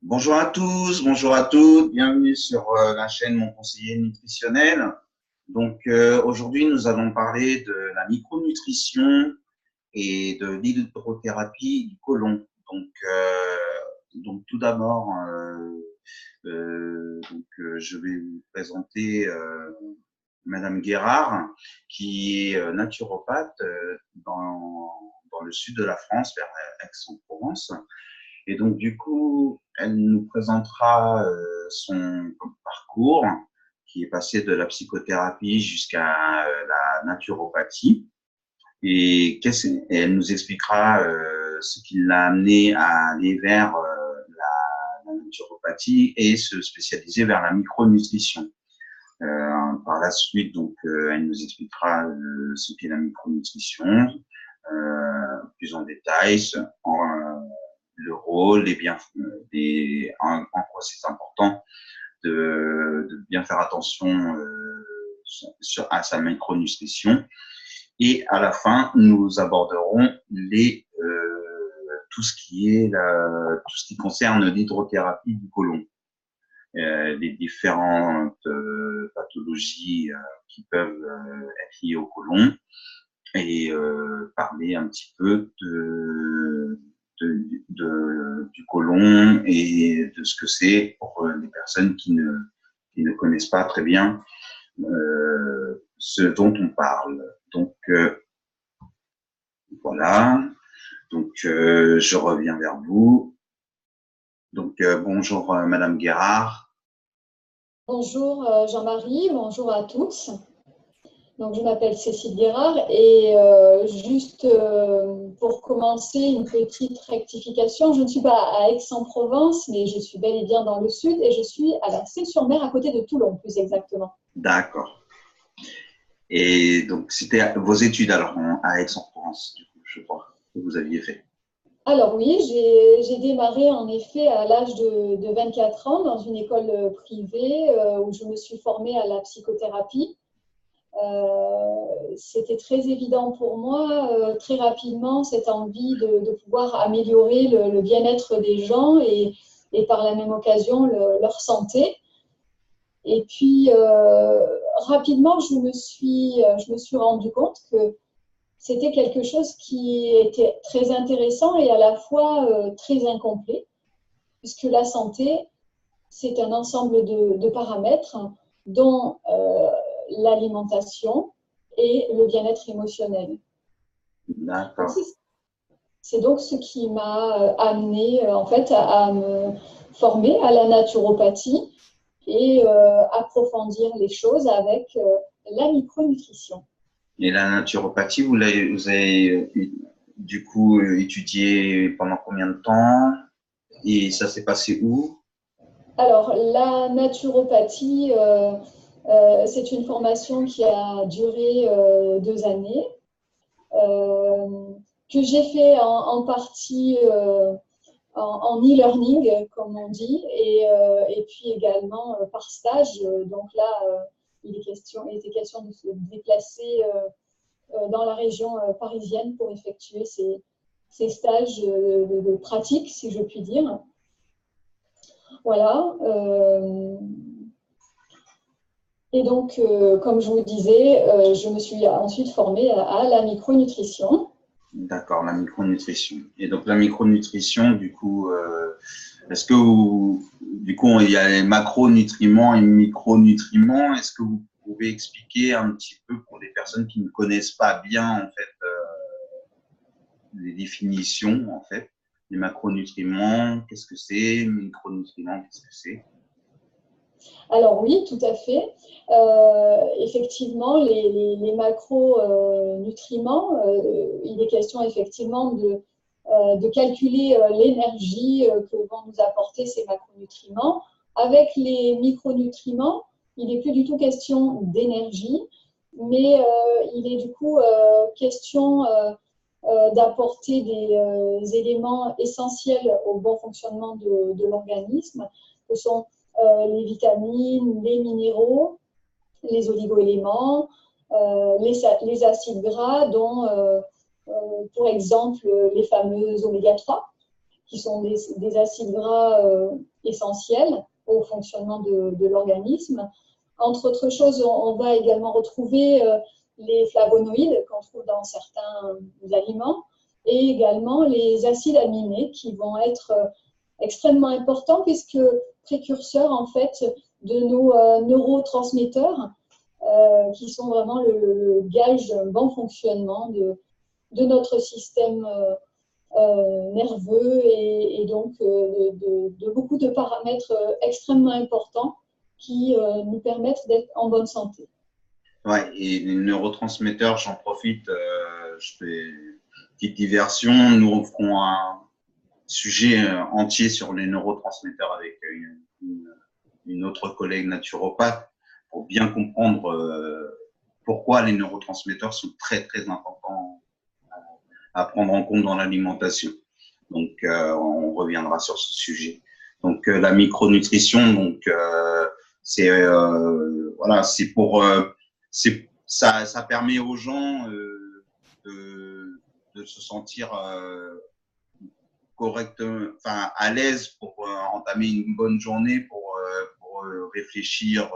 Bonjour à tous, bonjour à toutes, bienvenue sur la chaîne Mon Conseiller Nutritionnel. Aujourd'hui, nous allons parler de la micronutrition et de l'hydrothérapie du côlon. Tout d'abord, je vais vous présenter Madame Guérard, qui est naturopathe dans le sud de la France, vers Aix-en-Provence. Et donc, du coup, elle nous présentera son parcours qui est passé de la psychothérapie jusqu'à la naturopathie. Et elle nous expliquera ce qui l'a amené à aller vers la naturopathie et se spécialiser vers la micronutrition. Par la suite, elle nous expliquera ce qu'est la micronutrition plus en détail, le rôle, en quoi c'est important de bien faire attention à sa micronutrition. Et à la fin, nous aborderons tout ce qui concerne l'hydrothérapie du côlon, les différentes pathologies qui peuvent être liées au côlon, et parler un petit peu du côlon et de ce que c'est pour les personnes qui ne connaissent pas très bien ce dont on parle. Voilà. Je reviens vers vous. Bonjour Madame Guérard. Bonjour Jean-Marie, bonjour à tous. Donc, je m'appelle Cécile Guérard et pour commencer, une petite rectification. Je ne suis pas à Aix-en-Provence, mais je suis bel et bien dans le sud et je suis à la Celles-sur-Mer, à côté de Toulon, plus exactement. D'accord. Et donc, c'était vos études alors à Aix-en-Provence, du coup, je crois, que vous aviez fait. Alors oui, j'ai démarré en effet à l'âge de 24 ans dans une école privée où je me suis formée à la psychothérapie. C'était très évident pour moi, très rapidement, cette envie de pouvoir améliorer le bien-être des gens et par la même occasion leur santé. Et puis, rapidement, je me suis rendu compte que c'était quelque chose qui était très intéressant et à la fois très incomplet, puisque la santé, c'est un ensemble de paramètres dont l'alimentation et le bien-être émotionnel. D'accord. C'est donc ce qui m'a amené en fait à me former à la naturopathie et approfondir les choses avec la micronutrition. Et la naturopathie, vous avez du coup étudié pendant combien de temps? Et ça s'est passé où? Alors, la naturopathie, c'est une formation qui a duré 2 années, que j'ai fait en partie en e-learning, comme on dit, et puis également par stage. Donc là, il était question de se déplacer dans la région parisienne pour effectuer ces stages de pratique, si je puis dire. Voilà. Et donc, comme je vous disais, je me suis ensuite formée à la micronutrition. D'accord, la micronutrition. Et donc la micronutrition, du coup, est-ce que du coup, il y a les macronutriments et micronutriments. Est-ce que vous pouvez expliquer un petit peu pour les personnes qui ne connaissent pas bien en fait les définitions en fait, les macronutriments, qu'est-ce que c'est, micronutriments, qu'est-ce que c'est? Alors oui, tout à fait. Effectivement, les macronutriments, il est question effectivement de calculer l'énergie que vont nous apporter ces macronutriments. Avec les micronutriments, il n'est plus du tout question d'énergie, mais il est du coup question d'apporter des éléments essentiels au bon fonctionnement de l'organisme, que sont les vitamines, les minéraux, les oligoéléments, les acides gras, dont, pour exemple, les fameux oméga 3, qui sont des acides gras essentiels au fonctionnement de l'organisme. Entre autres choses, on va également retrouver les flavonoïdes qu'on trouve dans certains aliments et également les acides aminés qui vont être extrêmement importants puisque précurseurs en fait de nos neurotransmetteurs qui sont vraiment le gage d'un bon fonctionnement de notre système nerveux et donc de beaucoup de paramètres extrêmement importants qui nous permettent d'être en bonne santé. Ouais, et les neurotransmetteurs, j'en profite, je fais une petite diversion. Nous ferons un sujet entier sur les neurotransmetteurs avec une autre collègue naturopathe pour bien comprendre pourquoi les neurotransmetteurs sont très, très importants à prendre en compte dans l'alimentation. Donc, on reviendra sur ce sujet. Donc, la micronutrition, donc, c'est voilà, c'est pour ça permet aux gens de se sentir correctement, enfin à l'aise pour entamer une bonne journée, pour réfléchir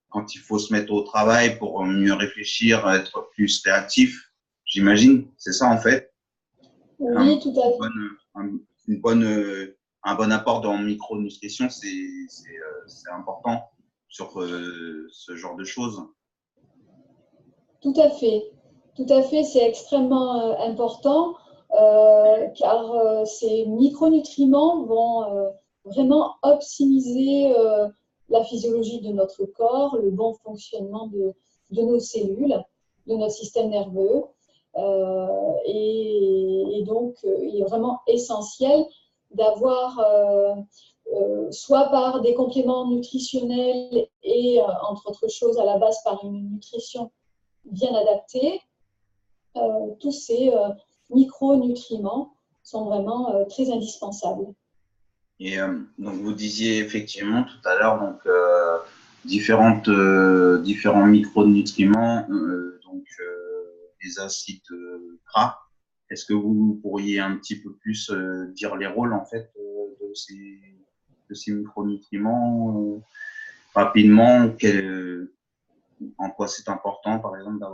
quand il faut se mettre au travail, pour mieux réfléchir, être plus créatif. J'imagine, c'est ça en fait. Oui, tout à fait. Un bon apport dans micronutrition, c'est important sur ce genre de choses. Tout à fait, c'est extrêmement important car ces micronutriments vont vraiment optimiser la physiologie de notre corps, le bon fonctionnement de nos cellules, de notre système nerveux. Et donc, il est vraiment essentiel d'avoir, soit par des compléments nutritionnels et, entre autres choses, à la base par une nutrition bien adaptée, tous ces micronutriments sont vraiment très indispensables. Et donc, vous disiez effectivement tout à l'heure, donc, différents micronutriments, donc les acides gras. Est-ce que vous pourriez un petit peu plus dire les rôles en fait de ces micronutriments rapidement, en quoi c'est important par exemple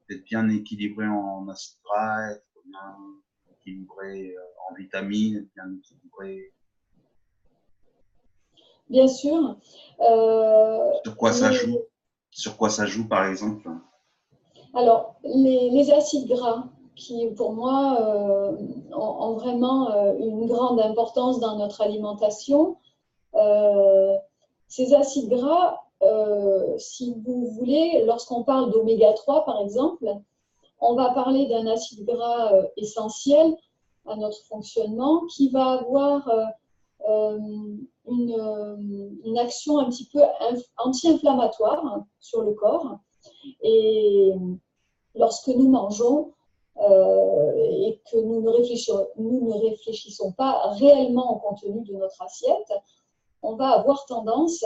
d'être bien équilibré en acides gras, être bien équilibré en vitamines, être bien équilibré. Bien sûr. Sur quoi ça joue? Sur quoi ça joue par exemple? Alors, les acides gras, qui pour moi ont vraiment une grande importance dans notre alimentation. Ces acides gras, si vous voulez, lorsqu'on parle d'oméga 3 par exemple, on va parler d'un acide gras essentiel à notre fonctionnement qui va avoir une action un petit peu anti-inflammatoire sur le corps. Et lorsque nous mangeons et que nous ne réfléchissons pas réellement au contenu de notre assiette, on va avoir tendance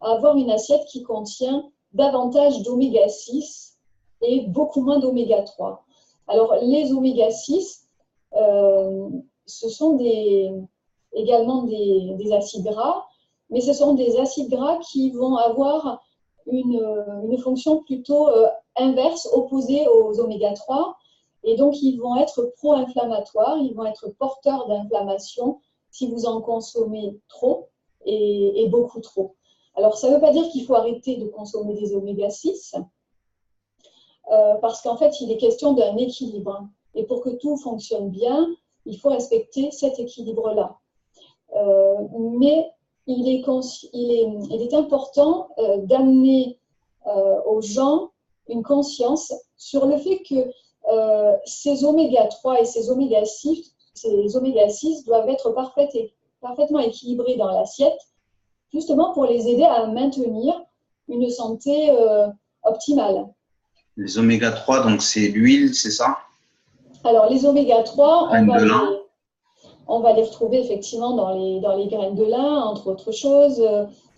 à avoir une assiette qui contient davantage d'oméga 6 et beaucoup moins d'oméga 3. Alors, les oméga 6, ce sont également des acides gras, mais ce sont des acides gras qui vont avoir une fonction plutôt inverse, opposée aux oméga 3, et donc ils vont être pro-inflammatoires, ils vont être porteurs d'inflammation si vous en consommez trop et beaucoup trop. Alors, ça ne veut pas dire qu'il faut arrêter de consommer des oméga 6, parce qu'en fait, il est question d'un équilibre. Et pour que tout fonctionne bien, il faut respecter cet équilibre-là. Mais il est important d'amener aux gens une conscience sur le fait que ces oméga 3 et ces oméga 6 doivent être parfaitement équilibrés dans l'assiette, justement pour les aider à maintenir une santé optimale. Les oméga 3, donc c'est l'huile, c'est ça? Alors, les oméga 3, on va les retrouver effectivement dans les graines de lin, entre autres choses,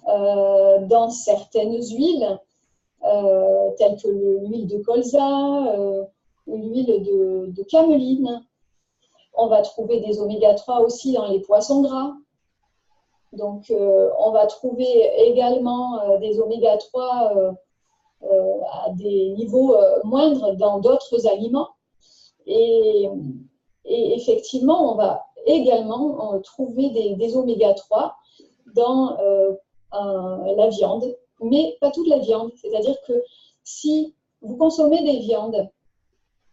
dans certaines huiles, telles que l'huile de colza, l'huile de cameline. On va trouver des oméga-3 aussi dans les poissons gras. Donc, on va trouver également des oméga-3 à des niveaux moindres dans d'autres aliments. Et effectivement, on va également trouver des oméga-3 dans la viande, mais pas toute la viande. C'est-à-dire que si vous consommez des viandes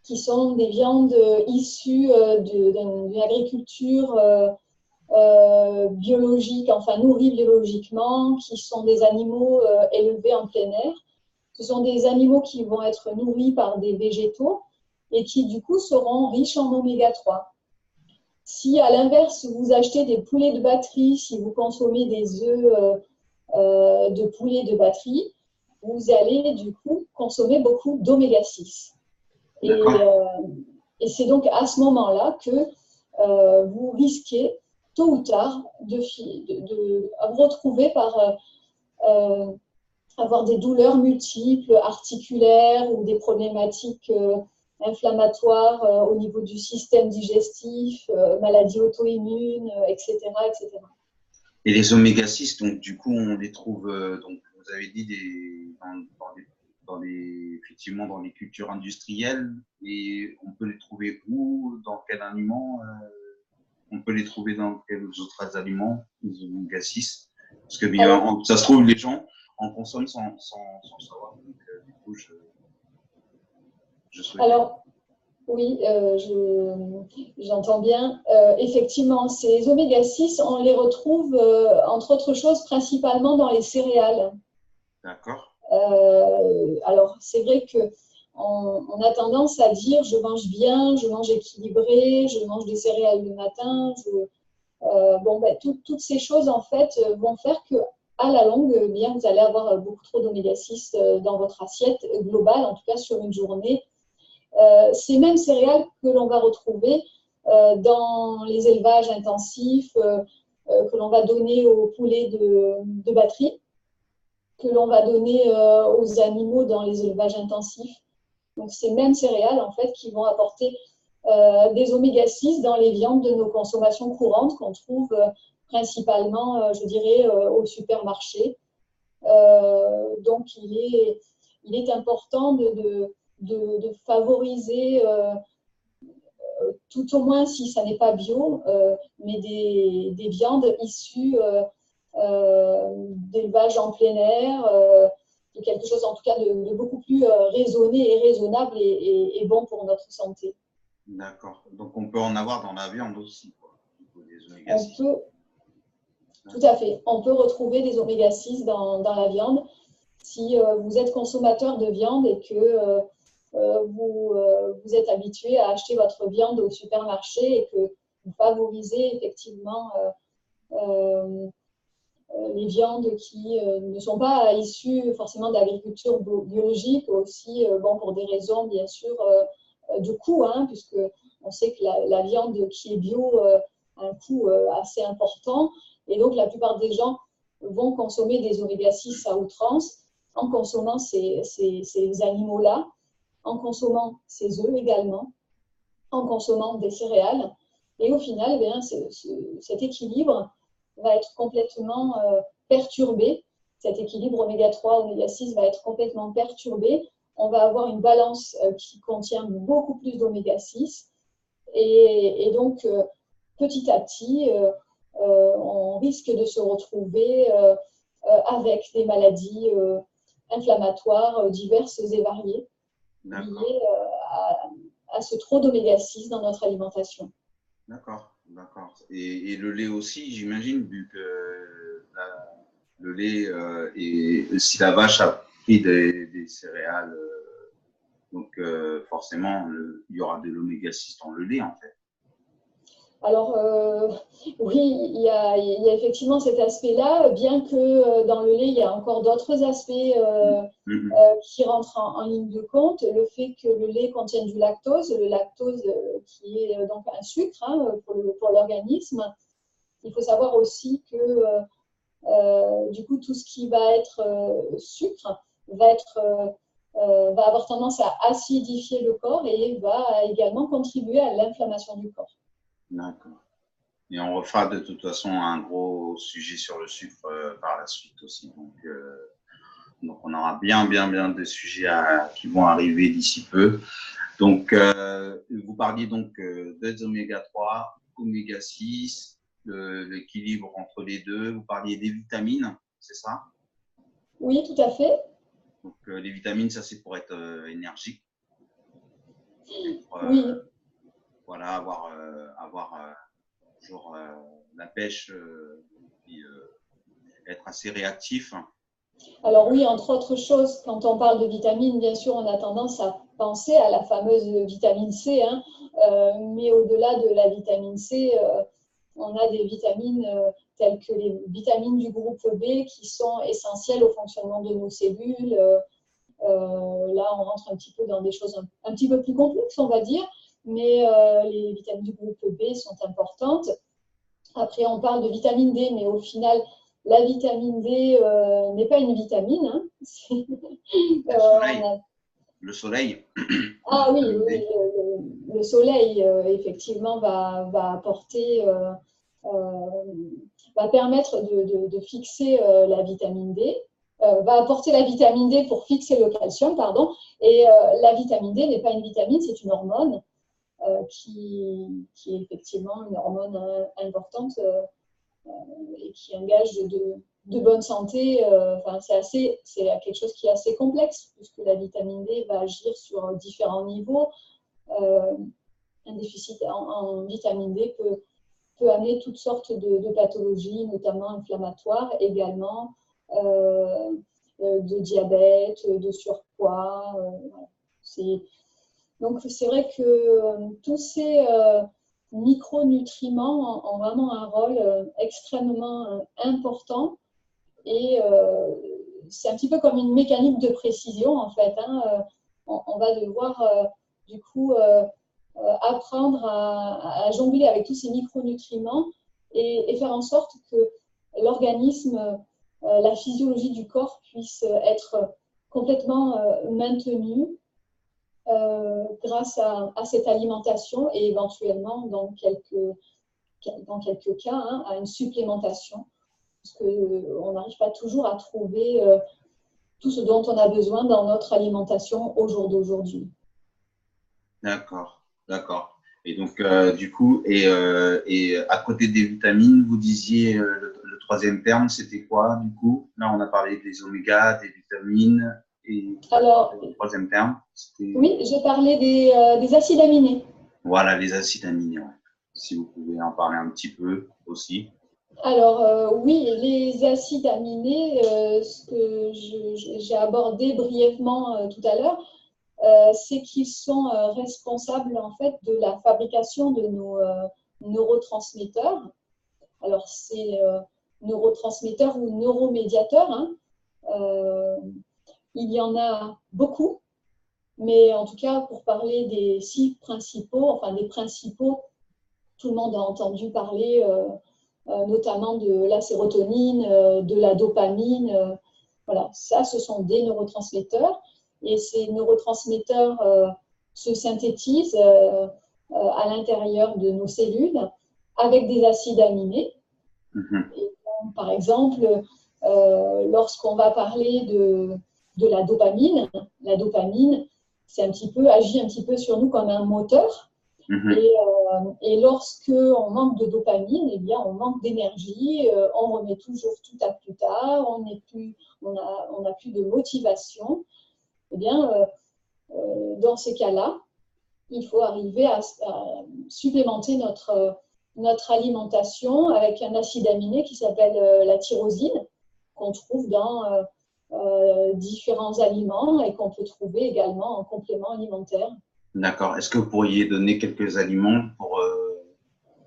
qui sont des viandes issues d'une agriculture biologique, enfin nourris biologiquement, qui sont des animaux élevés en plein air. Ce sont des animaux qui vont être nourris par des végétaux et qui du coup seront riches en oméga-3. Si à l'inverse vous achetez des poulets de batterie, si vous consommez des œufs de poulet de batterie, vous allez du coup consommer beaucoup d'oméga-6. Et c'est donc à ce moment-là que vous risquez tôt ou tard de vous retrouver par avoir des douleurs multiples, articulaires ou des problématiques inflammatoires au niveau du système digestif, maladies auto-immunes, etc., etc. Et les oméga-6, donc du coup, on les trouve, donc vous avez dit, effectivement dans les cultures industrielles, et on peut les trouver où, dans quel aliment on peut les trouver dans quels autres aliments, les oméga-6? Parce que bien, ça se trouve, les gens en consomment sans savoir. Donc, du coup, je souhaite. Alors, oui, j'entends bien. Effectivement, ces oméga-6, on les retrouve, entre autres choses, principalement dans les céréales. D'accord. Alors, c'est vrai qu'on a tendance à dire je mange bien, je mange équilibré, je mange des céréales le matin. Toutes ces choses, en fait, vont faire que à la longue, bien, vous allez avoir beaucoup trop d'oméga-6 dans votre assiette globale, en tout cas sur une journée. Ces mêmes céréales que l'on va retrouver dans les élevages intensifs, que l'on va donner aux poulets de batterie, que l'on va donner aux animaux dans les élevages intensifs. Donc, ces mêmes céréales, en fait, qui vont apporter des oméga-6 dans les viandes de nos consommations courantes qu'on trouve principalement, je dirais, au supermarché. Donc, il est important de favoriser, tout au moins si ça n'est pas bio, mais des viandes issues d'élevage en plein air, de quelque chose en tout cas de beaucoup plus raisonné et raisonnable et bon pour notre santé. D'accord. Donc on peut en avoir dans la viande aussi, quoi, des oméga-6. Tout à fait. On peut retrouver des oméga-6 dans la viande. Si vous êtes consommateur de viande et que vous êtes habitué à acheter votre viande au supermarché et que vous favorisez effectivement les viandes qui ne sont pas issues forcément d'agriculture biologique, aussi pour des raisons bien sûr de coût, puisque on sait que la viande qui est bio a un coût assez important, et donc la plupart des gens vont consommer des oméga-6 à outrance en consommant ces animaux-là, en consommant ces œufs également, en consommant des céréales. Et au final, cet équilibre va être complètement perturbé. Cet équilibre oméga-3, oméga-6 va être complètement perturbé. On va avoir une balance qui contient beaucoup plus d'oméga-6. Et donc, petit à petit, on risque de se retrouver avec des maladies inflammatoires diverses et variées liées à ce trop d'oméga-6 dans notre alimentation. D'accord, d'accord. Et le lait aussi, j'imagine, vu que le lait, et si la vache a pris des céréales, donc forcément, il y aura de l'oméga-6 dans le lait, en fait. Alors, oui, il y a effectivement cet aspect-là, bien que dans le lait, il y a encore d'autres aspects qui rentrent en ligne de compte. Le fait que le lait contienne du lactose, le lactose qui est donc un sucre pour l'organisme. Il faut savoir aussi que du coup, tout ce qui va être sucre va avoir tendance à acidifier le corps et va également contribuer à l'inflammation du corps. D'accord. Et on refera de toute façon un gros sujet sur le sucre par la suite aussi. Donc, on aura bien des sujets qui vont arriver d'ici peu. Donc, vous parliez donc des oméga 3, oméga 6, l'équilibre entre les deux. Vous parliez des vitamines, c'est ça? Oui, tout à fait. Donc, les vitamines, ça c'est pour être énergique. Pour, Oui. voilà, avoir toujours la pêche et être assez réactif. Alors oui, entre autres choses, quand on parle de vitamines, bien sûr, on a tendance à penser à la fameuse vitamine C, hein, mais au-delà de la vitamine C, on a des vitamines telles que les vitamines du groupe B qui sont essentielles au fonctionnement de nos cellules. Là, on rentre un petit peu dans des choses un petit peu plus complexes, on va dire, mais les vitamines du groupe B sont importantes. Après, on parle de vitamine D, mais au final, la vitamine D n'est pas une vitamine. Hein. Le soleil. A... Le soleil. Ah oui, oui, le soleil, effectivement, va apporter, va permettre de fixer la vitamine D, va apporter la vitamine D pour fixer le calcium, pardon. Et la vitamine D n'est pas une vitamine, c'est une hormone qui est effectivement une hormone importante et qui engage de bonne santé. Enfin, c'est quelque chose qui est assez complexe puisque la vitamine D va agir sur différents niveaux. Un déficit en vitamine D peut amener toutes sortes de pathologies, notamment inflammatoires également, de diabète, de surpoids. Donc, c'est vrai que tous ces micronutriments ont vraiment un rôle extrêmement important et c'est un petit peu comme une mécanique de précision en fait. Hein. On va devoir du coup apprendre à jongler avec tous ces micronutriments et faire en sorte que l'organisme, la physiologie du corps puisse être complètement maintenue grâce à cette alimentation et éventuellement, dans quelques cas, hein, à une supplémentation, parce qu'on n'arrive pas toujours à trouver tout ce dont on a besoin dans notre alimentation au jour d'aujourd'hui. D'accord, d'accord. Et donc, du coup, et à côté des vitamines, vous disiez le troisième terme, c'était quoi, du coup? Là, on a parlé des oméga, des vitamines, et Alors, le troisième terme, c'était… oui, j'ai parlé des acides aminés. Voilà, les acides aminés. Ouais. Si vous pouvez en parler un petit peu aussi. Alors, oui, les acides aminés, ce que j'ai abordé brièvement tout à l'heure, c'est qu'ils sont responsables en fait de la fabrication de nos neurotransmetteurs. Alors, c'est neurotransmetteurs ou neuromédiateurs. Hein. Il y en a beaucoup, mais en tout cas, pour parler des 6 principaux, enfin des principaux, tout le monde a entendu parler notamment de la sérotonine, de la dopamine. Voilà, ça, ce sont des neurotransmetteurs. Et ces neurotransmetteurs se synthétisent à l'intérieur de nos cellules avec des acides aminés. Mhm. Et donc, par exemple, lorsqu'on va parler de la dopamine, agit un petit peu sur nous comme un moteur. Mhm. Et lorsque on manque de dopamine, eh bien, on manque d'énergie, on remet toujours tout à plus tard, on n'a plus de motivation. Eh bien, dans ces cas-là, il faut arriver à supplémenter notre alimentation avec un acide aminé qui s'appelle la tyrosine, qu'on trouve dans différents aliments et qu'on peut trouver également en complément alimentaire. D'accord. Est-ce que vous pourriez donner quelques aliments pour,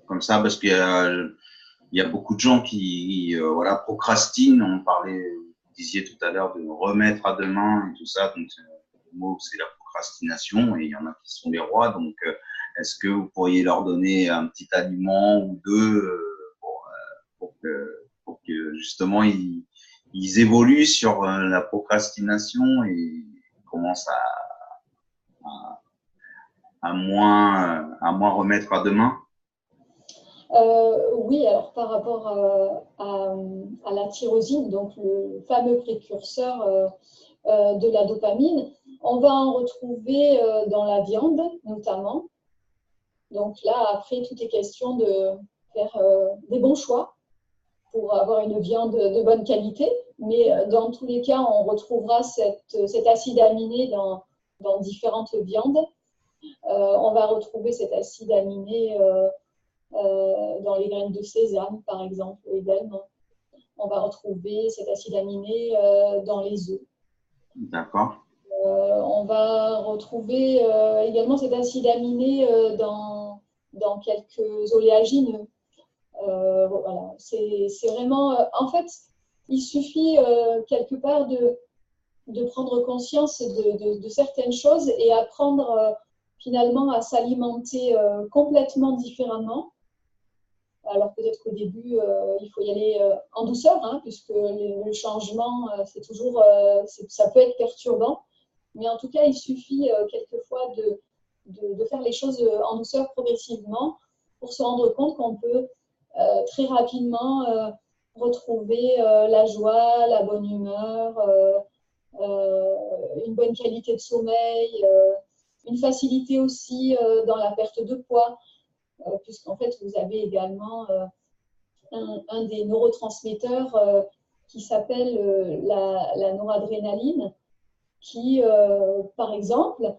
comme ça, parce qu'il y a beaucoup de gens qui voilà, procrastinent. On parlait, vous disiez tout à l'heure, de remettre à demain et tout ça. Donc, le mot, c'est la procrastination et il y en a qui sont les rois. Donc, est-ce que vous pourriez leur donner un petit aliment ou deux pour que justement ils évoluent sur la procrastination et commencent à moins remettre à demain? Oui, alors par rapport à la tyrosine, donc le fameux précurseur de la dopamine, on va en retrouver dans la viande notamment. Donc là, après, tout est question de faire des bons choix pour avoir une viande de bonne qualité. Mais dans tous les cas, on retrouvera cet acide aminé dans différentes viandes. On va retrouver cet acide aminé dans les graines de sésame, par exemple, également. On va retrouver cet acide aminé dans les œufs. D'accord. On va retrouver également cet acide aminé dans quelques oléagineux. Voilà. C'est vraiment… en fait, il suffit quelque part de prendre conscience de certaines choses et apprendre finalement à s'alimenter complètement différemment. Alors peut-être qu'au début, il faut y aller en douceur, hein, puisque le changement, c'est toujours, ça peut être perturbant. Mais en tout cas, il suffit quelquefois de faire les choses en douceur progressivement pour se rendre compte qu'on peut très rapidement retrouver la joie, la bonne humeur, une bonne qualité de sommeil, une facilité aussi dans la perte de poids, puisqu'en fait, vous avez également un des neurotransmetteurs qui s'appelle la noradrénaline, qui, par exemple,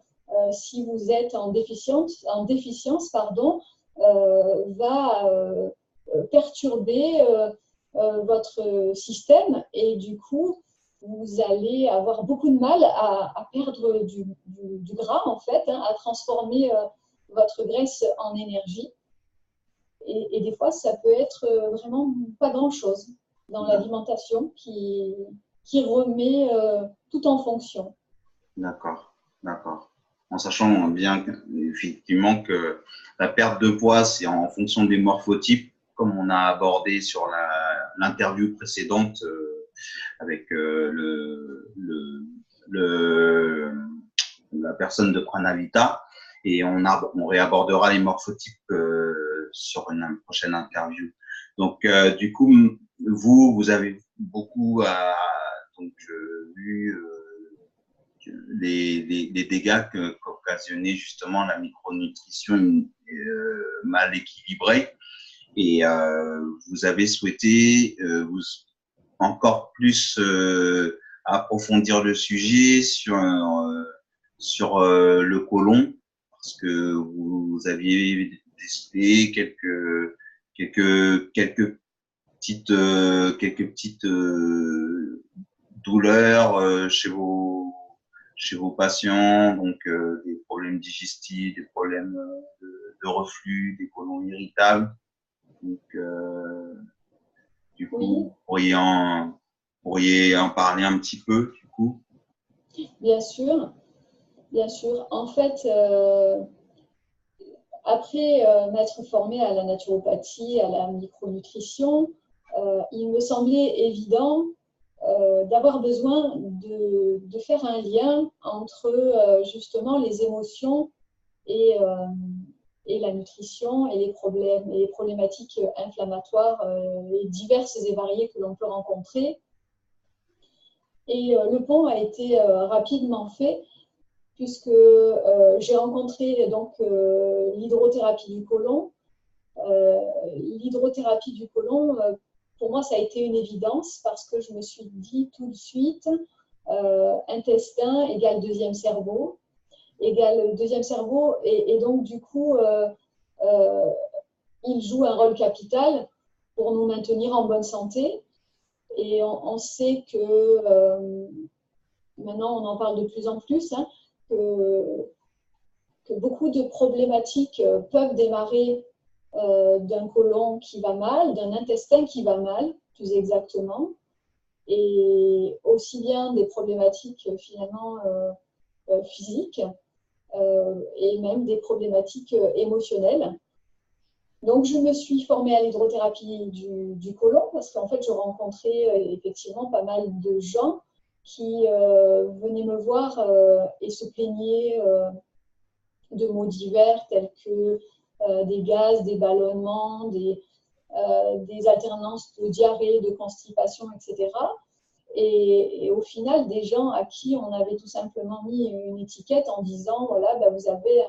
si vous êtes en déficience pardon, va perturber votre système et du coup, vous allez avoir beaucoup de mal à perdre du gras, en fait, hein, à transformer votre graisse en énergie. Et des fois, ça peut être vraiment pas grand-chose dans l'alimentation qui remet tout en fonction. D'accord, d'accord. En sachant bien effectivement que la perte de poids, c'est en fonction des morphotypes, comme on a abordé sur l'interview précédente avec la personne de Pranavita. Et on réabordera les morphotypes sur une prochaine interview. Donc, du coup, vous avez beaucoup donc, vu les dégâts qu'occasionnait justement la micronutrition mal équilibrée. Et vous avez souhaité encore plus approfondir le sujet sur le côlon, parce que vous aviez décelé quelques petites douleurs chez vos patients, donc des problèmes digestifs, des problèmes de reflux, des côlons irritables. Donc, du coup, oui. vous pourriez en parler un petit peu, du coup. Bien sûr, bien sûr. En fait, après m'être formée à la naturopathie, à la micronutrition, il me semblait évident d'avoir besoin de faire un lien entre justement les émotions et la nutrition et les problèmes et les problématiques inflammatoires et diverses et variées que l'on peut rencontrer. Et le pont a été rapidement fait puisque j'ai rencontré donc l'hydrothérapie du côlon. L'hydrothérapie du côlon, pour moi, ça a été une évidence parce que je me suis dit tout de suite intestin égale deuxième cerveau, et donc du coup, il joue un rôle capital pour nous maintenir en bonne santé. Et on sait que maintenant, on en parle de plus en plus, hein, que beaucoup de problématiques peuvent démarrer d'un côlon qui va mal, d'un intestin qui va mal, plus exactement, et aussi bien des problématiques finalement physiques et même des problématiques émotionnelles. Donc, je me suis formée à l'hydrothérapie du côlon parce qu'en fait, je rencontrais effectivement pas mal de gens qui venaient me voir et se plaignaient de maux divers tels que des gaz, des ballonnements, des alternances de diarrhée, de constipation, etc. Et au final, des gens à qui on avait tout simplement mis une étiquette en disant, voilà, ben vous avez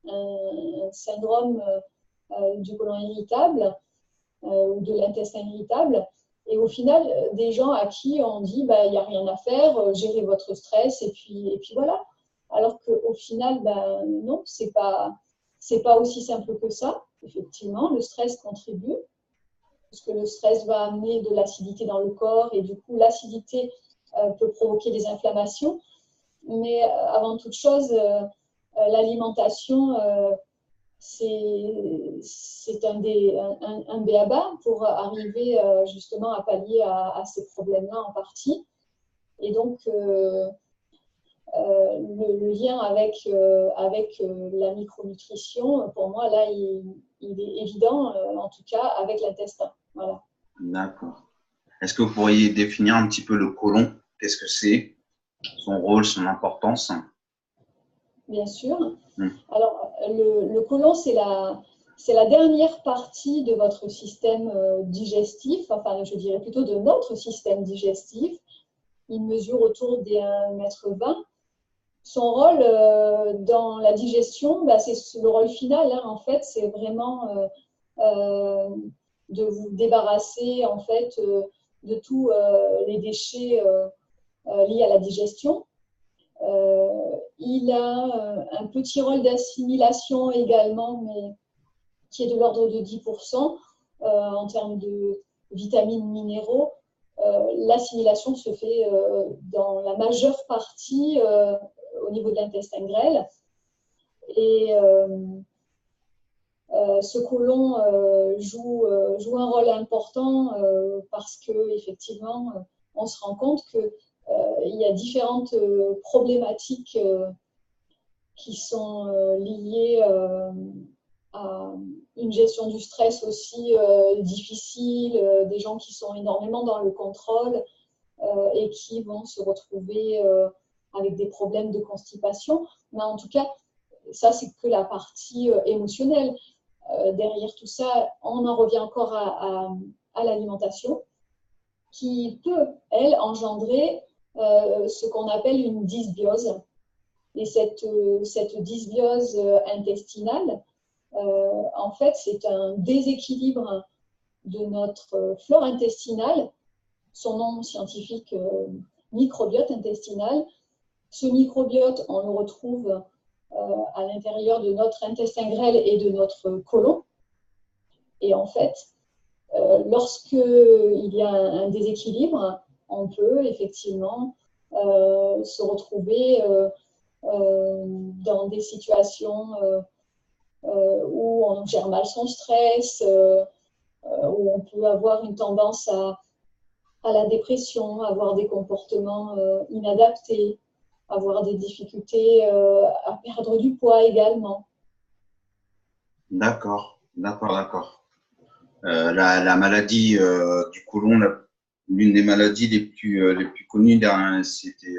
un syndrome du côlon irritable ou de l'intestin irritable. Et au final, des gens à qui on dit, il n'y a rien à faire, gérez votre stress, et puis voilà. Alors qu'au final, non, c'est pas aussi simple que ça. Effectivement, le stress contribue, parce que le stress va amener de l'acidité dans le corps, et du coup, l'acidité peut provoquer des inflammations. Mais avant toute chose, l'alimentation, c'est un b.a.-ba pour arriver justement à pallier à ces problèmes-là en partie. Et donc, le lien avec la micronutrition, pour moi, là, il est évident, en tout cas, avec l'intestin. Voilà. D'accord. Est-ce que vous pourriez définir un petit peu le côlon? Qu'est-ce que c'est? Son rôle, son importance? Bien sûr. Alors, le côlon, c'est la dernière partie de votre système digestif, enfin, je dirais plutôt de notre système digestif. Il mesure autour des 1,20 m. Son rôle dans la digestion, c'est le rôle final. En fait, c'est vraiment de vous débarrasser en fait, de tous les déchets liés à la digestion. Il a un petit rôle d'assimilation également, mais qui est de l'ordre de 10% en termes de vitamines, minéraux. L'assimilation se fait dans la majeure partie au niveau de l'intestin grêle. Et ce côlon joue un rôle important parce qu'effectivement, on se rend compte qu'il y a différentes problématiques qui sont liées à une gestion du stress aussi difficile, des gens qui sont énormément dans le contrôle et qui vont se retrouver avec des problèmes de constipation. Mais en tout cas, ça, c'est que la partie émotionnelle. Derrière tout ça, on en revient encore à l'alimentation qui peut, elle, engendrer ce qu'on appelle une dysbiose. Et cette dysbiose intestinale, en fait, c'est un déséquilibre de notre flore intestinale, son nom scientifique microbiote intestinal. Ce microbiote, on le retrouve à l'intérieur de notre intestin grêle et de notre côlon. Et en fait, lorsqu'il y a un déséquilibre, on peut effectivement se retrouver dans des situations où on gère mal son stress, où on peut avoir une tendance à la dépression, avoir des comportements inadaptés, avoir des difficultés à perdre du poids également. D'accord. La maladie du côlon, l'une des maladies les plus connues, c'était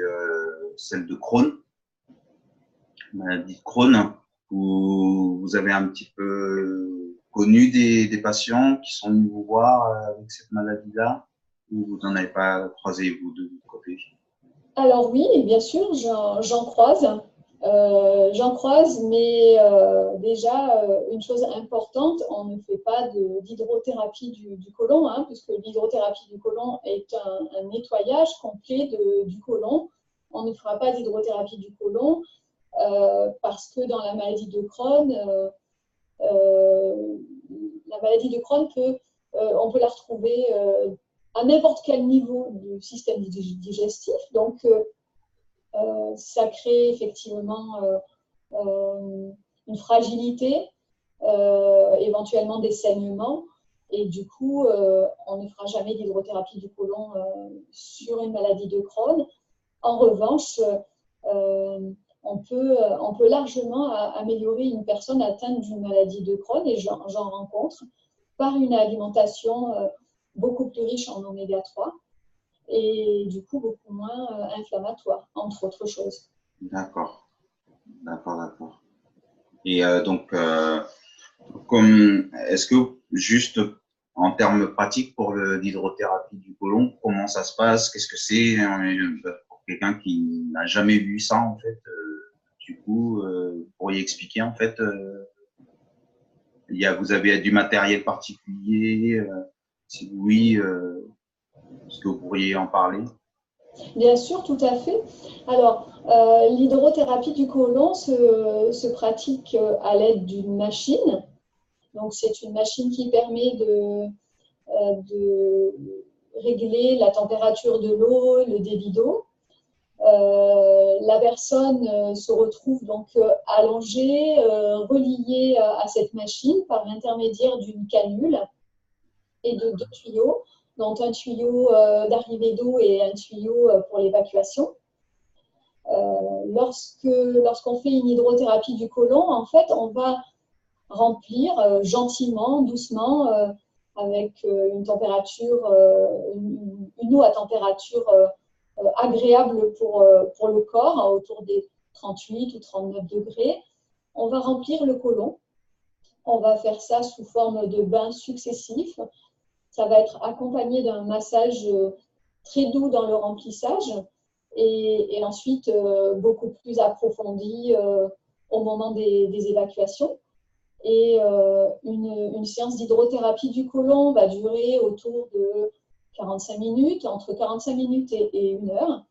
celle de Crohn. Maladie de Crohn, où vous avez un petit peu connu des patients qui sont venus vous voir avec cette maladie-là, ou vous n'en avez pas croisé, vous, de votre côté? Alors oui, bien sûr, j'en croise. J'en croise, mais déjà, une chose importante, on ne fait pas d'hydrothérapie du côlon, puisque l'hydrothérapie du côlon est un nettoyage complet du côlon. On ne fera pas d'hydrothérapie du côlon parce que dans la maladie de Crohn, on peut la retrouver à n'importe quel niveau du système digestif. Donc, ça crée effectivement une fragilité, éventuellement des saignements. Et du coup, on ne fera jamais d'hydrothérapie du côlon sur une maladie de Crohn. En revanche, on peut largement améliorer une personne atteinte d'une maladie de Crohn, et j'en rencontre, par une alimentation beaucoup plus riche en oméga 3 et du coup beaucoup moins inflammatoire, entre autres choses. D'accord. Et donc, Est-ce que juste en termes pratiques pour l'hydrothérapie du côlon, comment ça se passe? Qu'est-ce que c'est pour quelqu'un qui n'a jamais vu ça en fait? Du coup, vous pourriez expliquer en fait. Vous avez du matériel particulier? Si oui, est-ce que vous pourriez en parler? Bien sûr, tout à fait. Alors, l'hydrothérapie du côlon se pratique à l'aide d'une machine. Donc, c'est une machine qui permet de régler la température de l'eau, le débit d'eau. La personne se retrouve donc allongée, reliée à cette machine par l'intermédiaire d'une canule et de deux tuyaux, donc un tuyau d'arrivée d'eau et un tuyau pour l'évacuation. Lorsqu'on fait une hydrothérapie du côlon, en fait, on va remplir gentiment, doucement, avec une température, une eau à température agréable pour le corps, autour des 38 ou 39 degrés. On va remplir le côlon. On va faire ça sous forme de bains successifs. Ça va être accompagné d'un massage très doux dans le remplissage et ensuite beaucoup plus approfondi au moment des évacuations. Et une séance d'hydrothérapie du côlon va durer autour de 45 minutes, entre 45 minutes et 1 heure.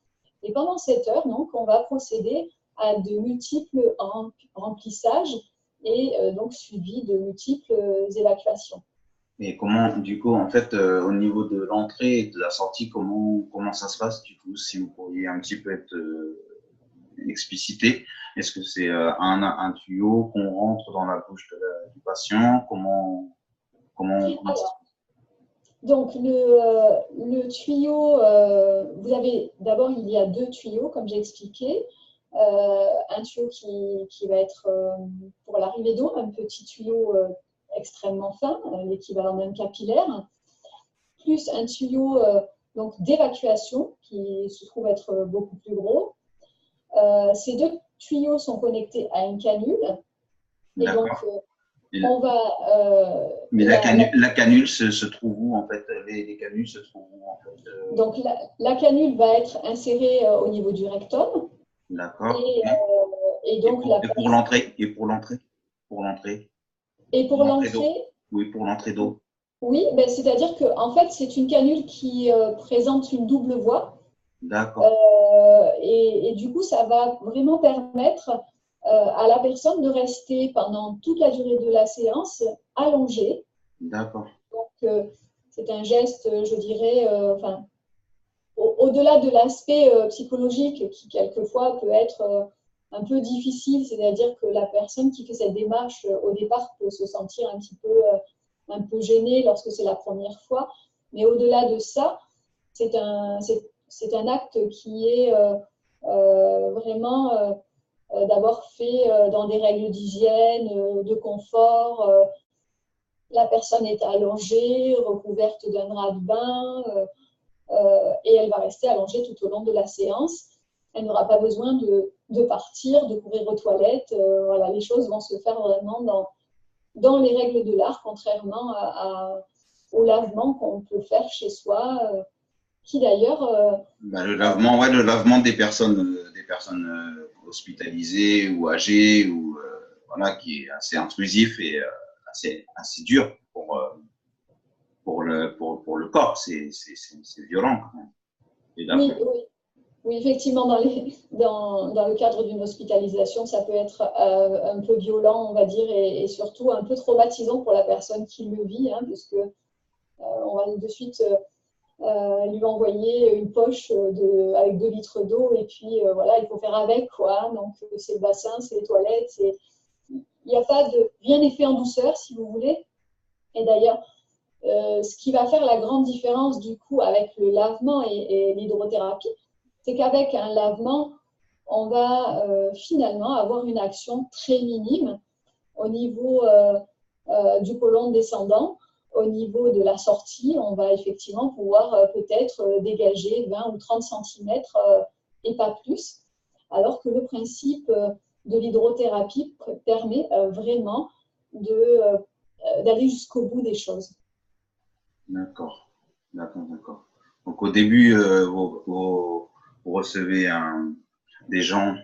Et pendant cette heure, donc, on va procéder à de multiples remplissages et donc suivi de multiples évacuations. Et comment, du coup, en fait, au niveau de l'entrée et de la sortie, comment ça se passe, du coup, si vous pourriez un petit peu être explicité? Est-ce que c'est un tuyau qu'on rentre dans la bouche du patient? Comment Alors, donc, le tuyau, vous avez d'abord, il y a deux tuyaux, comme j'ai expliqué. Un tuyau qui va être pour l'arrivée d'eau, un petit tuyau extrêmement fin, l'équivalent d'un capillaire, plus un tuyau donc d'évacuation qui se trouve être beaucoup plus gros. Ces deux tuyaux sont connectés à une canule. Et donc, on va. Mais la canule se trouve où en fait? Les canules se trouvent où en fait? Donc, la canule va être insérée au niveau du rectum. D'accord. Et donc, et pour l'entrée? Et pour l'entrée? Pour l'entrée? Et pour l'entrée? Oui, pour l'entrée d'eau. Oui, ben, c'est-à-dire que en fait, c'est une canule qui présente une double voie. D'accord. Et du coup, ça va vraiment permettre à la personne de rester pendant toute la durée de la séance allongée. D'accord. Donc, c'est un geste, je dirais, enfin, au-delà de l'aspect psychologique qui quelquefois peut être un peu difficile, c'est-à-dire que la personne qui fait cette démarche au départ peut se sentir un peu gênée lorsque c'est la première fois, mais au-delà de ça, c'est un acte qui est vraiment d'abord fait dans des règles d'hygiène, de confort. La personne est allongée, recouverte d'un drap de bain, et elle va rester allongée tout au long de la séance. Elle n'aura pas besoin de partir, de courir aux toilettes. Voilà, les choses vont se faire vraiment dans les règles de l'art, contrairement au lavement qu'on peut faire chez soi, qui d'ailleurs… le lavement des personnes hospitalisées ou âgées, ou voilà, qui est assez intrusif et assez dur pour le corps. C'est violent quand même. Oui, effectivement, dans le cadre d'une hospitalisation, ça peut être un peu violent, on va dire, et surtout un peu traumatisant pour la personne qui le vit, hein, puisque on va de suite lui envoyer une poche avec 2 litres d'eau, et puis voilà, il faut faire avec, quoi. Donc, c'est le bassin, c'est les toilettes, il n'y a pas rien n'est fait en douceur, si vous voulez. Et d'ailleurs, ce qui va faire la grande différence, du coup, avec le lavement et l'hydrothérapie, c'est qu'avec un lavement, on va finalement avoir une action très minime au niveau du côlon descendant. Au niveau de la sortie, on va effectivement pouvoir peut-être dégager 20 ou 30 cm et pas plus, alors que le principe de l'hydrothérapie permet vraiment d'aller jusqu'au bout des choses. D'accord, d'accord. Donc au début, vous recevez des gens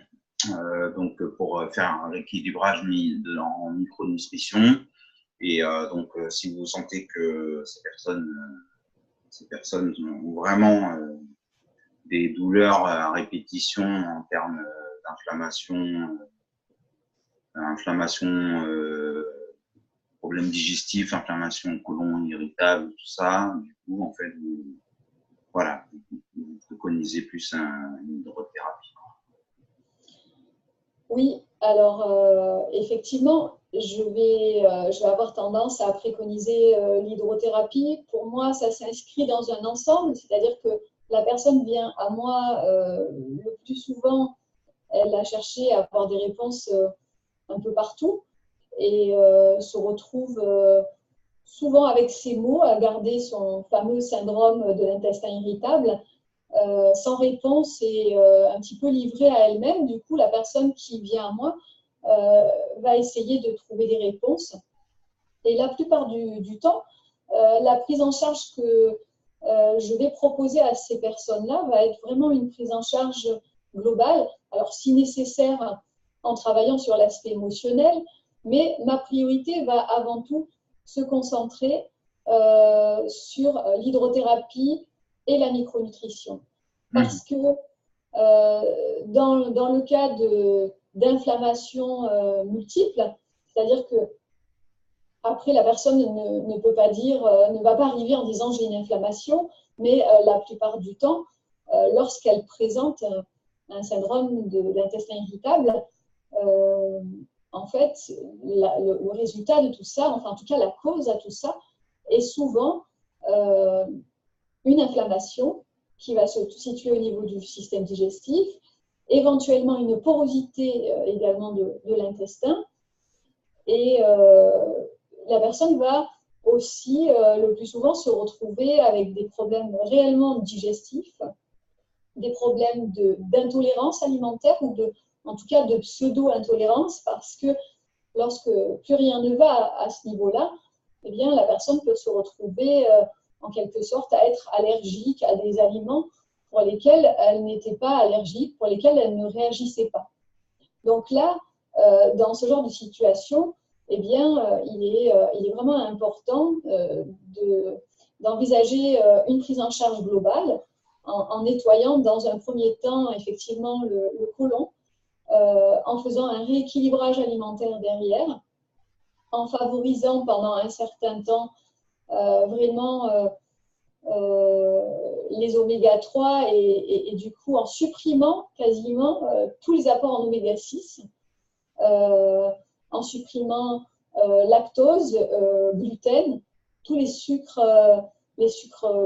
donc pour faire un rééquilibrage en micronutrition. Et donc, si vous sentez que ces personnes ont vraiment des douleurs à répétition en termes inflammation, problèmes digestifs, inflammation côlon irritable, tout ça, du coup, en fait, voilà, vous préconisez plus une hydrothérapie. Oui, alors effectivement, je vais avoir tendance à préconiser l'hydrothérapie. Pour moi, ça s'inscrit dans un ensemble, c'est-à-dire que la personne vient à moi le plus souvent, elle a cherché à avoir des réponses un peu partout et se retrouve souvent avec ces mots à garder son fameux syndrome de l'intestin irritable. Sans réponse et un petit peu livrée à elle-même. Du coup, la personne qui vient à moi va essayer de trouver des réponses. Et la plupart du temps, la prise en charge que je vais proposer à ces personnes-là va être vraiment une prise en charge globale. Alors, si nécessaire, en travaillant sur l'aspect émotionnel, mais ma priorité va avant tout se concentrer sur l'hydrothérapie et la micronutrition. Parce que dans le cas d'inflammation multiple, c'est-à-dire que après la personne ne peut pas dire, ne va pas arriver en disant j'ai une inflammation, mais la plupart du temps, lorsqu'elle présente un syndrome de l'intestin irritable, en fait, le résultat de tout ça, enfin en tout cas la cause à tout ça, est souvent une inflammation qui va se situer au niveau du système digestif, éventuellement une porosité également de l'intestin. Et la personne va aussi le plus souvent se retrouver avec des problèmes réellement digestifs, des problèmes d'intolérance alimentaire ou en tout cas de pseudo-intolérance, parce que lorsque plus rien ne va à ce niveau-là, eh bien, la personne peut se retrouver en quelque sorte à être allergique à des aliments pour lesquels elle n'était pas allergique, pour lesquels elle ne réagissait pas. Donc là, dans ce genre de situation, eh bien, il est vraiment important d'envisager une prise en charge globale en nettoyant dans un premier temps effectivement le côlon, en faisant un rééquilibrage alimentaire derrière, en favorisant pendant un certain temps vraiment les oméga 3 et du coup en supprimant quasiment tous les apports en oméga 6, en supprimant lactose, gluten, tous les sucres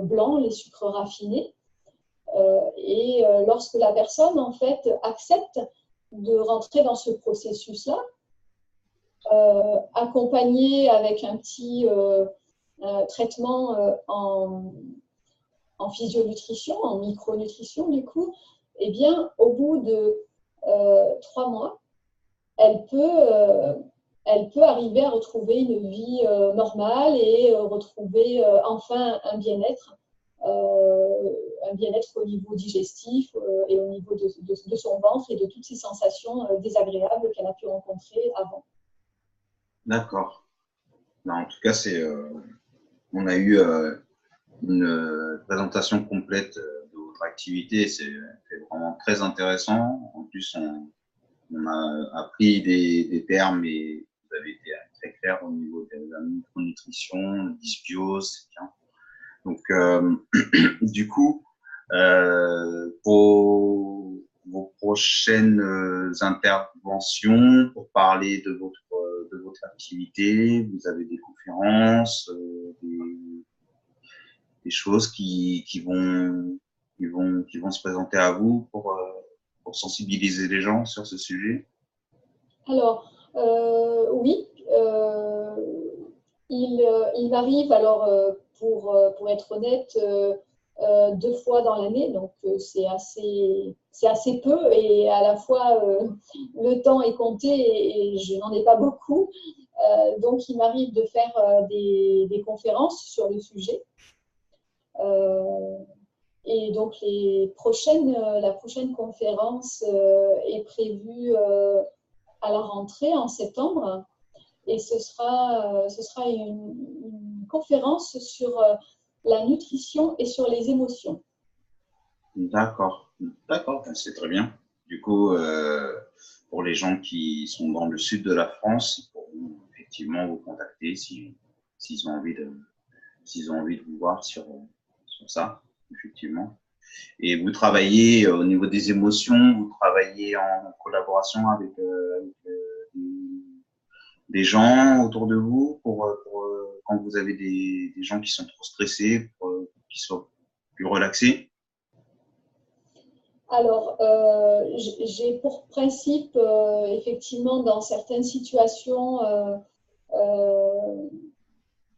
blancs, les sucres raffinés. Et lorsque la personne en fait accepte de rentrer dans ce processus-là, accompagné avec un petit traitement en physionutrition, en micronutrition du coup, eh bien, au bout de 3 mois, elle peut arriver à retrouver une vie normale et retrouver enfin un bien-être au niveau digestif et au niveau de son ventre et de toutes ces sensations désagréables qu'elle a pu rencontrer avant. D'accord. En tout cas, on a eu une présentation complète de votre activité. C'est vraiment très intéressant. En plus, on a appris des termes et vous avez été très clair au niveau de la micronutrition, dysbiose, c'est bien. Donc, du coup, pour vos prochaines interventions, pour parler de votre activité, vous avez des conférences, des choses qui vont se présenter à vous pour sensibiliser les gens sur ce sujet? Alors, oui, il m'arrive, alors pour être honnête, 2 fois dans l'année, donc c'est assez peu et à la fois le temps est compté et je n'en ai pas beaucoup. Donc il m'arrive de faire des conférences sur le sujet. Et donc la prochaine conférence est prévue à la rentrée en septembre et ce sera une conférence sur la nutrition et sur les émotions. D'accord, d'accord, ben, c'est très bien. Du coup, pour les gens qui sont dans le sud de la France, ils pourront effectivement vous contacter s'ils ont envie de vous voir sur ça, effectivement. Et vous travaillez au niveau des émotions, vous travaillez en collaboration avec des gens autour de vous quand vous avez des gens qui sont trop stressés, pour qu'ils soient plus relaxés. Alors, j'ai pour principe, effectivement, dans certaines situations,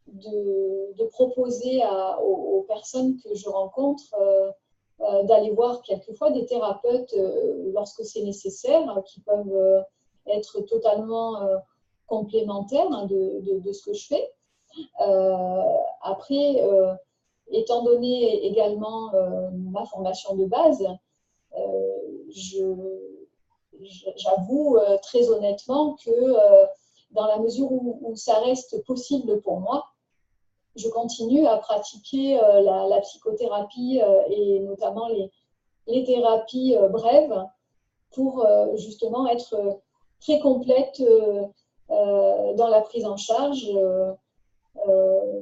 de proposer aux personnes que je rencontre d'aller voir quelquefois des thérapeutes lorsque c'est nécessaire, qui peuvent être totalement complémentaires de ce que je fais. Après, étant donné également ma formation de base, j'avoue très honnêtement que dans la mesure où ça reste possible pour moi, je continue à pratiquer la psychothérapie et notamment les thérapies brèves pour justement être très complète dans la prise en charge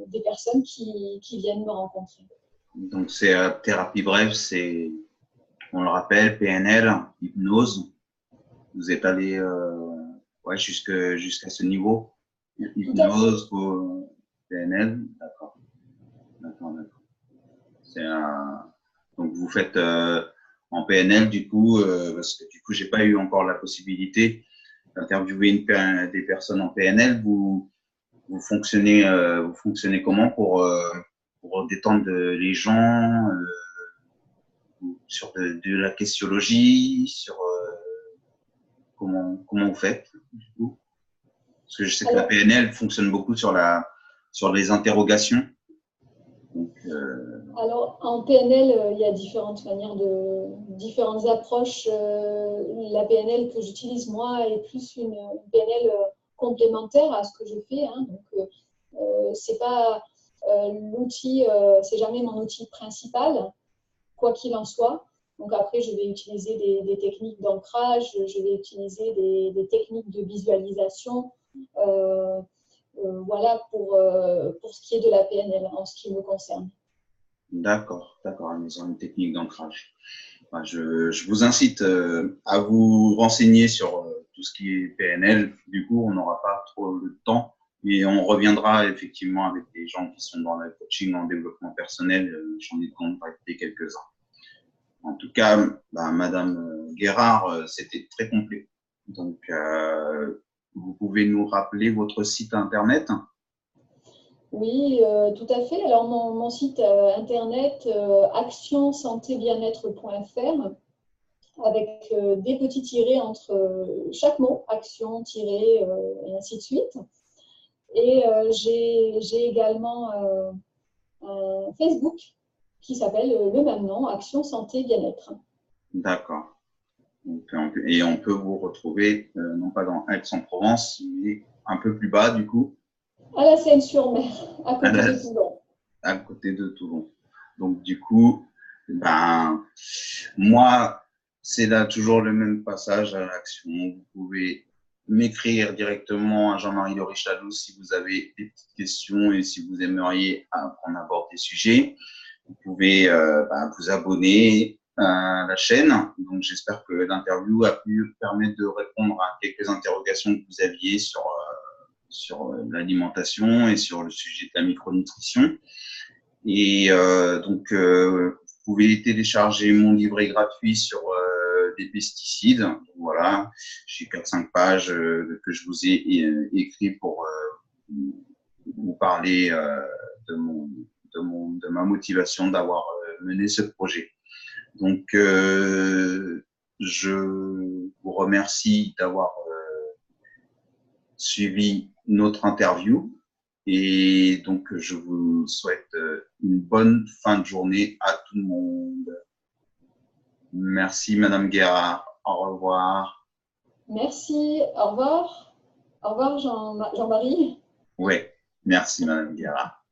des personnes qui viennent me rencontrer. Donc, c'est thérapie brève, on le rappelle, PNL, hypnose. Vous êtes allé ouais, jusqu'à ce niveau. Hypnose ou PNL, d'accord. Donc, vous faites en PNL, du coup, parce que du coup, j'ai pas eu encore la possibilité d'interviewer des personnes en PNL. Vous fonctionnez comment pour détendre les gens sur de la questiologie, sur comment vous faites du coup? Parce que je sais que la PNL fonctionne beaucoup sur les interrogations. Donc, alors, en PNL, il y a différentes différentes approches. La PNL que j'utilise moi est plus une PNL complémentaire à ce que je fais. Hein. Donc, c'est pas l'outil, c'est jamais mon outil principal, quoi qu'il en soit. Donc après, je vais utiliser des techniques d'ancrage, je vais utiliser des techniques de visualisation. Voilà pour ce qui est de la PNL, en ce qui me concerne. D'accord, ils ont une technique d'ancrage. Je vous incite à vous renseigner sur tout ce qui est PNL. Du coup, on n'aura pas trop le temps, mais on reviendra effectivement avec des gens qui sont dans le coaching en développement personnel. J'en ai contacté quelques-uns. En tout cas, Madame Guérard, c'était très complet. Donc, vous pouvez nous rappeler votre site internet? Oui, tout à fait. Alors, mon site internet, actionsantébienêtre.fr, avec des petits tirets entre chaque mot, action, tiré, et ainsi de suite. Et j'ai également un Facebook qui s'appelle le même nom, Action Santé Bien-être. D'accord. Et on peut vous retrouver, non pas dans Aix-en-Provence, mais un peu plus bas du coup. À la Seine-sur-Mer, à côté de Toulon. À côté de Toulon. Donc du coup, moi, c'est là toujours le même passage à l'action. Vous pouvez m'écrire directement à Jean-Marie Lorichalou si vous avez des petites questions et si vous aimeriez qu'on aborde des sujets. Vous pouvez vous abonner à la chaîne. Donc, j'espère que l'interview a pu permettre de répondre à quelques interrogations que vous aviez sur l'alimentation et sur le sujet de la micronutrition. Et donc, vous pouvez télécharger mon livret gratuit sur des pesticides. Voilà, j'ai 4-5 pages que je vous ai écrit pour vous parler de ma motivation d'avoir mener ce projet. Donc, je vous remercie d'avoir suivi notre interview et donc je vous souhaite une bonne fin de journée à tout le monde. Merci Madame Guérard. Au revoir. Merci. Au revoir. Au revoir Jean-Marie. Oui, merci Madame Guérard.